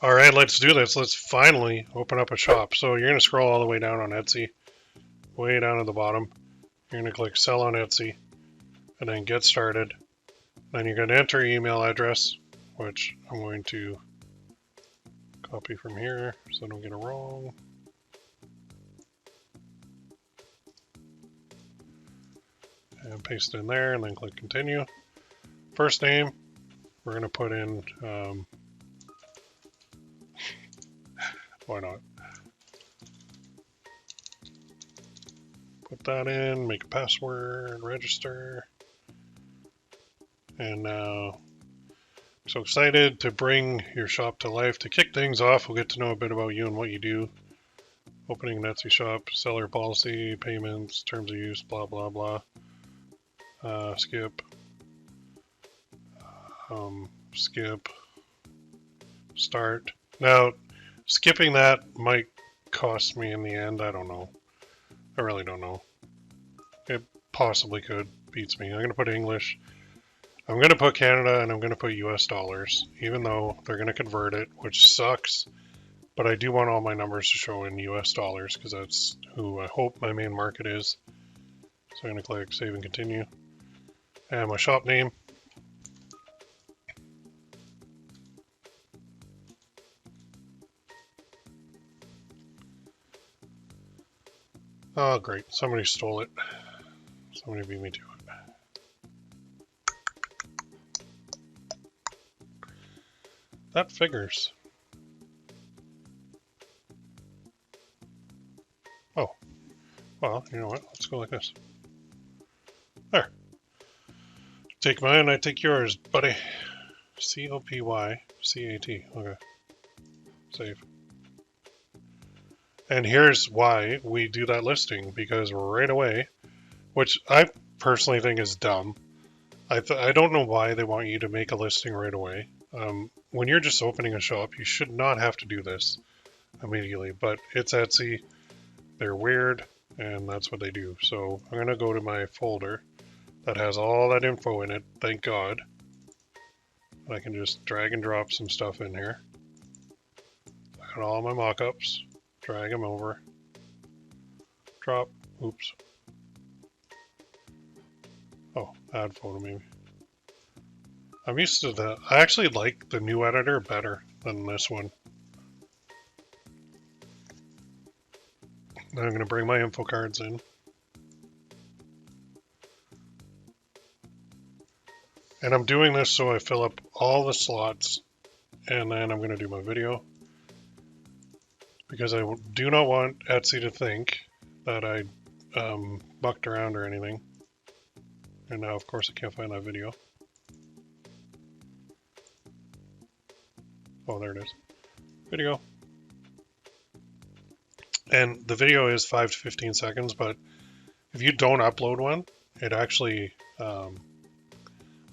All right, let's do this. Let's finally open up a shop. So you're going to scroll all the way down on Etsy, way down at the bottom. You're going to click Sell on Etsy, and then Get Started. Then you're going to enter your email address, which I'm going to copy from here so I don't get it wrong. And paste it in there, and then click Continue. First name, we're going to put in, why not? Put that in, make a password, register. And now, I'm so excited to bring your shop to life. To kick things off, we'll get to know a bit about you and what you do. Opening an Etsy shop, seller policy, payments, terms of use, blah, blah, blah. Skip. Skip. Start. Now, skipping that might cost me in the end. I don't know. I really don't know. It possibly could. Beats me. I'm going to put English. I'm going to put Canada, and I'm going to put US dollars, even though they're going to convert it, which sucks. But I do want all my numbers to show in US dollars because that's who I hope my main market is. So I'm going to click Save and Continue. And my shop name. Oh, great. Somebody stole it. Somebody beat me to it. That figures. Oh. Well, you know what? Let's go like this. There. Take mine, I take yours, buddy. Copycat. Okay. Save. And here's why we do that listing, because right away, which I personally think is dumb. I don't know why they want you to make a listing right away. When you're just opening a shop, you should not have to do this immediately, but it's Etsy. They're weird, and that's what they do. So I'm going to go to my folder that has all that info in it, thank God. I can just drag and drop some stuff in here. I got all my mock-ups, drag them over, drop, oops. Oh, add photo maybe. I'm used to the, I actually like the new editor better than this one. Now I'm going to bring my info cards in. And I'm doing this so I fill up all the slots, and then I'm going to do my video. Because I do not want Etsy to think that I mucked around or anything. And now, of course, I can't find that video. Oh, there it is. Video. And the video is 5 to 15 seconds, but if you don't upload one, it actually,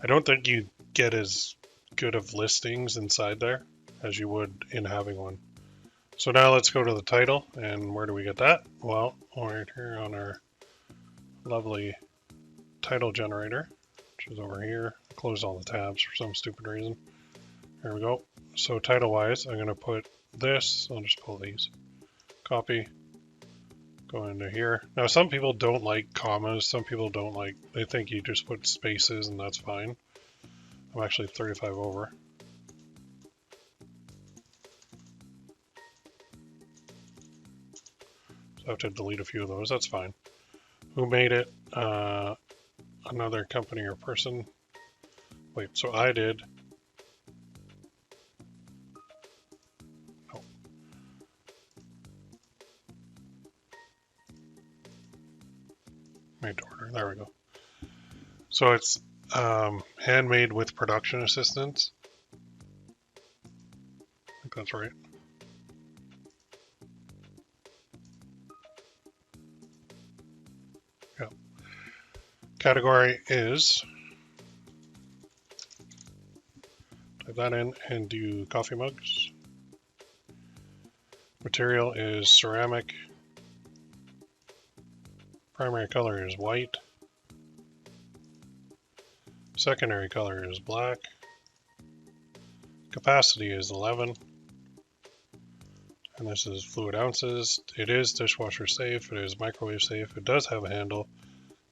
I don't think you get as good of listings inside there as you would in having one. So now let's go to the title, and where do we get that? Well, right here on our lovely title generator, which is over here. I closed all the tabs for some stupid reason. There we go. So title-wise, I'm going to put this. I'll just pull these. Copy. Go into here. Now, some people don't like commas. Some people don't like, they think you just put spaces, and that's fine. I'm actually 35 over. So I have to delete a few of those. That's fine. Who made it? Another company or person. Wait, so I did. Oh. Made to order. There we go. So it's handmade with production assistance. I think that's right. Yeah. Category is, type that in and do coffee mugs. Material is ceramic. Primary color is white. Secondary color is black. Capacity is 11. and this is fluid ounces. It is dishwasher safe, it is microwave safe, it does have a handle,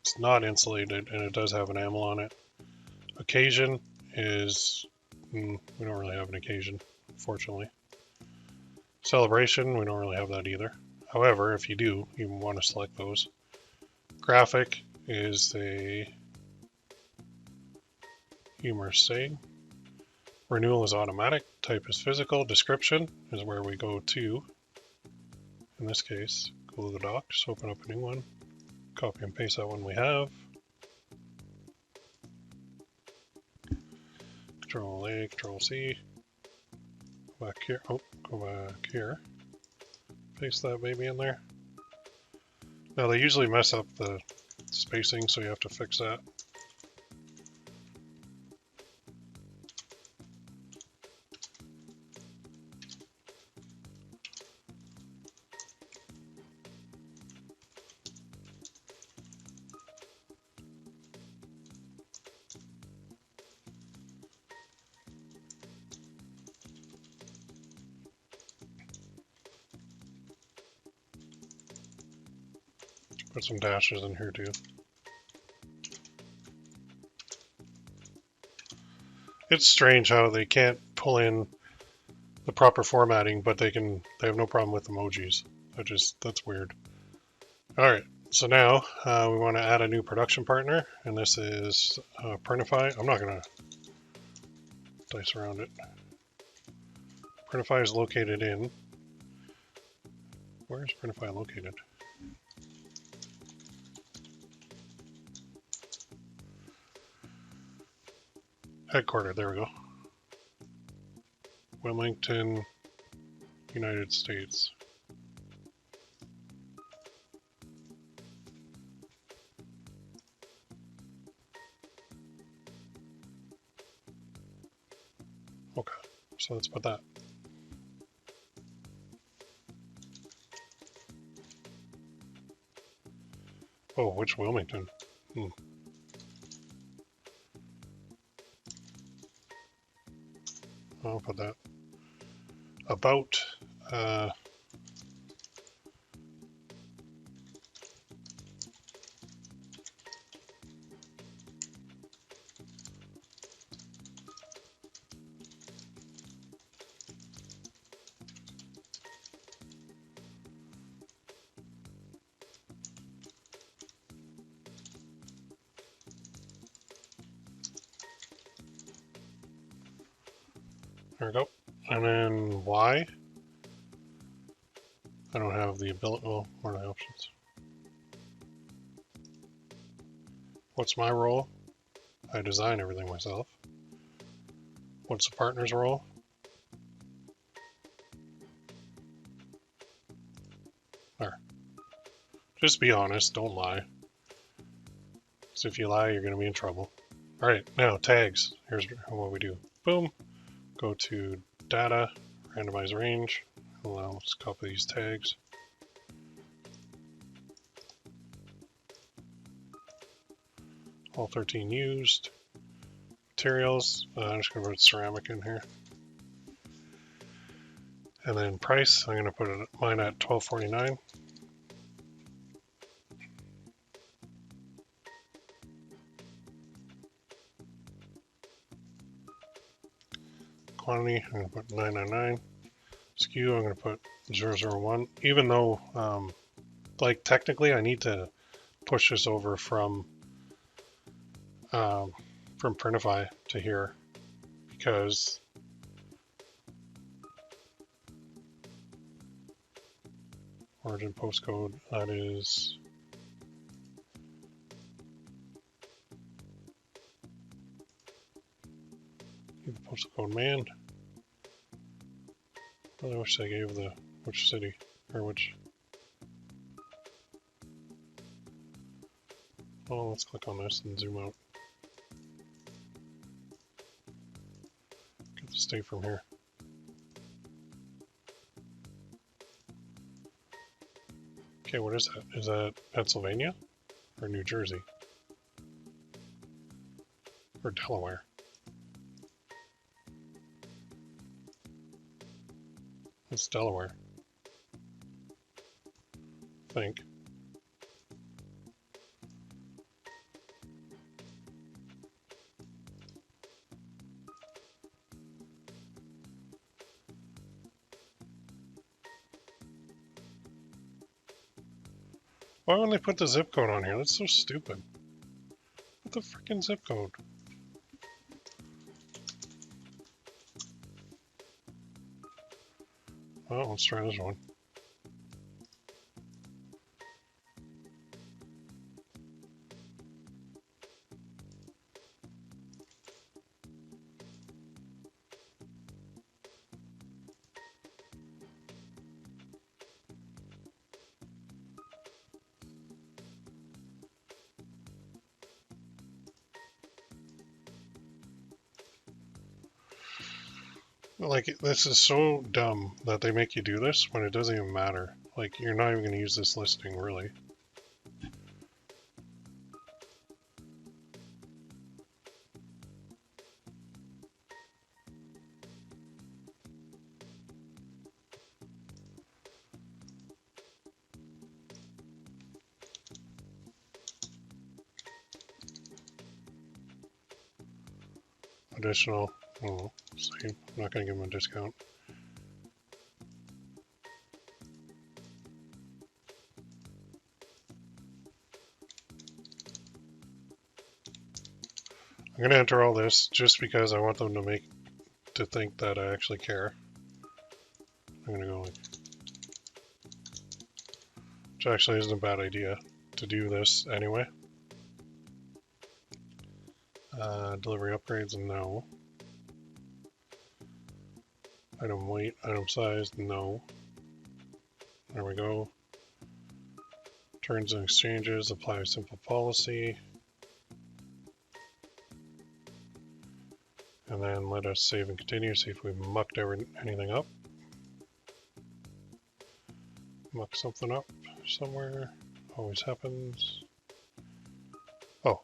it's not insulated, and it does have an ammo on it. Occasion is, we don't really have an occasion, unfortunately. Celebration, we don't really have that either. However, if you do, you want to select those. Graphic is a humorous saying. Renewal is automatic. Type is physical. Description is where we go to. In this case, go to the doc, just open up a new one. Copy and paste that one we have. Control A, Control C. Go back here. Oh, go back here. Paste that baby in there. Now they usually mess up the spacing, so you have to fix that. Put some dashes in here too. It's strange how they can't pull in the proper formatting, but they have no problem with emojis. That's weird. Alright, so now we want to add a new production partner, and this is Printify. I'm not going to dice around it. Printify is located in... Where is Printify located? Headquartered, there we go. Wilmington, United States. Okay, so let's put that. Oh, which Wilmington? I'll put that. About there we go. And then Y. I don't have the ability. Well, what are the options? What's my role? I design everything myself. What's the partner's role? There. Just be honest, don't lie. Because if you lie, you're going to be in trouble. Alright, now tags. Here's what we do. Boom. Go to data, randomize range. Well, let's copy these tags. All 13 used. Materials, I'm just going to put ceramic in here. And then price, I'm going to put mine at $12.49. Quantity, I'm going to put $9.99. SKU, I'm going to put 001. Even though, like technically, I need to push this over from Printify to here because origin postcode, that is the postal code man. I wish I gave the which city or which. Oh, let's click on this and zoom out. Get the state from here. Okay, what is that? Is that Pennsylvania or New Jersey or Delaware? It's Delaware. think. Why wouldn't they put the zip code on here? That's so stupid. Put the freaking zip code. Oh, let's try this one. Like, this is so dumb that they make you do this when it doesn't even matter. Like, you're not even going to use this listing, really. Additional, oh, same. I'm not going to give them a discount. I'm going to enter all this just because I want them to think that I actually care. I'm going to go like, which actually isn't a bad idea to do this anyway. Delivery upgrades, no. Item weight, item size, no. There we go. Terms and exchanges, apply a simple policy. And then let us save and continue, see if we mucked anything up. Muck something up somewhere, always happens. Oh,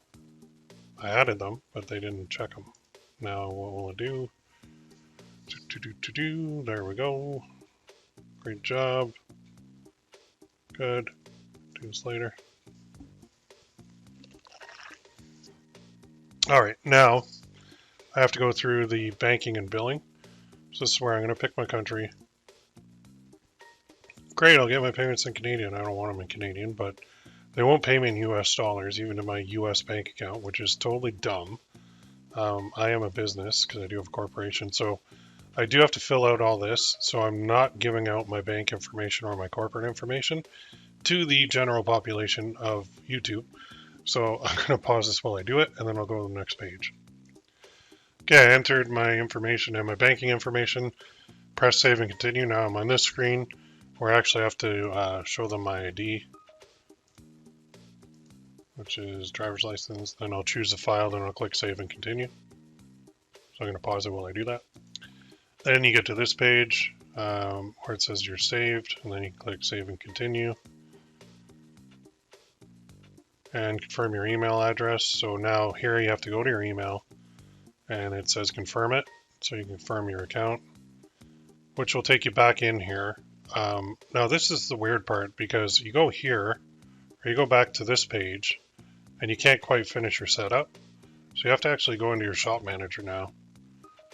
I added them, but they didn't check them. Now what will it do? There we go. Great job. Good. Do this later. All right, now I have to go through the banking and billing. So this is where I'm going to pick my country. Great, I'll get my payments in Canadian. I don't want them in Canadian, but they won't pay me in US dollars, even to my US bank account, which is totally dumb. I am a business because I do have a corporation, so I do have to fill out all this. So I'm not giving out my bank information or my corporate information to the general population of YouTube. So I'm going to pause this while I do it, and then I'll go to the next page. Okay, I entered my information and my banking information. Press save and continue. Now I'm on this screen where I actually have to show them my ID, which is driver's license. Then I'll choose the file, then I'll click save and continue. So I'm going to pause it while I do that. Then you get to this page where it says you're saved, and then you click save and continue. And confirm your email address. So now here you have to go to your email, and it says confirm it. So you confirm your account, which will take you back in here. Now this is the weird part, because you go here, or you go back to this page, and you can't quite finish your setup. So you have to actually go into your shop manager now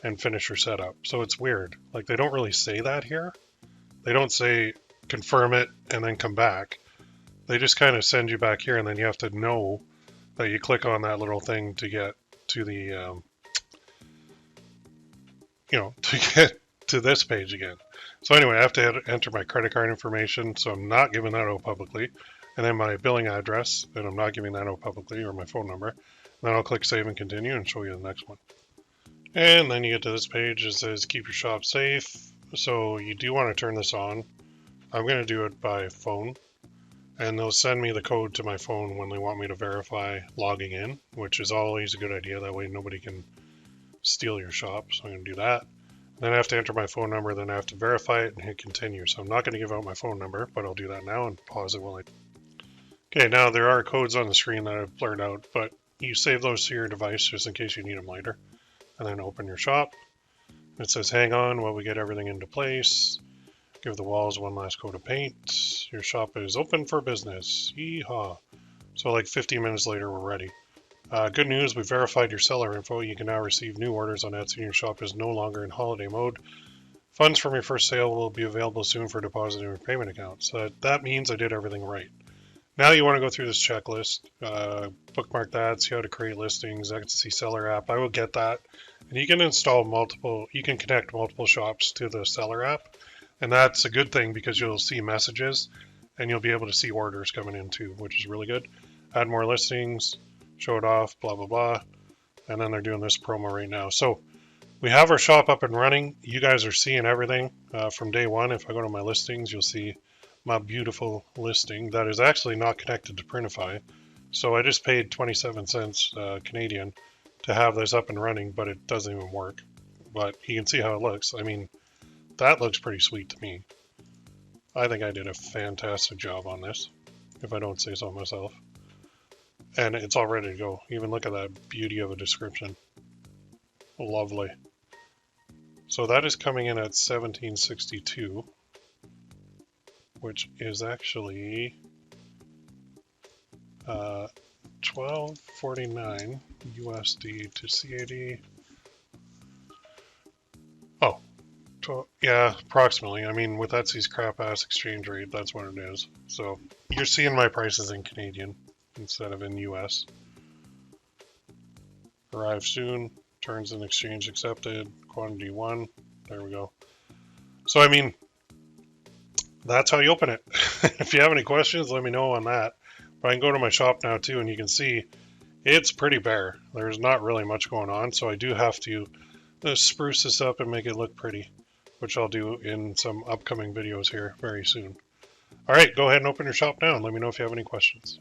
and finish your setup. So it's weird. Like, they don't really say that here. They don't say confirm it and then come back. They just kind of send you back here, and then you have to know that you click on that little thing to get to the, to get to this page again. So anyway, I have to enter my credit card information, so I'm not giving that out publicly. And then my billing address, and I'm not giving that out publicly, or my phone number. And then I'll click save and continue and show you the next one. And then you get to this page. It says keep your shop safe. So you do want to turn this on. I'm going to do it by phone. And they'll send me the code to my phone when they want me to verify logging in, which is always a good idea. That way nobody can steal your shop. So I'm going to do that. Then I have to enter my phone number, then I have to verify it and hit continue. So I'm not going to give out my phone number, but I'll do that now and pause it while I... Okay, now there are codes on the screen that I've blurred out, but you save those to your device just in case you need them later. And then open your shop. It says hang on while we get everything into place. Give the walls one last coat of paint. Your shop is open for business. Yeehaw. So like 15 minutes later, we're ready. Good news, we verified your seller info. You can now receive new orders on Etsy. Your shop is no longer in holiday mode. Funds from your first sale will be available soon for deposit in your payment account. So that means I did everything right. Now you want to go through this checklist, bookmark that, see how to create listings, Etsy seller app. I will get that. And you can install you can connect multiple shops to the seller app. And that's a good thing because you'll see messages and you'll be able to see orders coming in too, which is really good. Add more listings, show it off, blah, blah, blah. And then they're doing this promo right now. So we have our shop up and running. You guys are seeing everything from day one. If I go to my listings, you'll see my beautiful listing that is actually not connected to Printify. So I just paid 27 cents Canadian to have this up and running, but it doesn't even work. But you can see how it looks. I mean, that looks pretty sweet to me. I think I did a fantastic job on this, if I don't say so myself. And it's all ready to go. Even look at that beauty of a description. Lovely. So that is coming in at $17.62, which is actually $12.49 USD to CAD. Oh, yeah, approximately. I mean, with Etsy's crap-ass exchange rate, that's what it is. So you're seeing my prices in Canadian instead of in US. Arrive soon. Terms and exchange accepted. Quantity 1. There we go. So, I mean, that's how you open it. If you have any questions, let me know on that. But I can go to my shop now, too, and you can see it's pretty bare. There's not really much going on, so I do have to spruce this up and make it look pretty, which I'll do in some upcoming videos here very soon. All right, go ahead and open your shop now and let me know if you have any questions.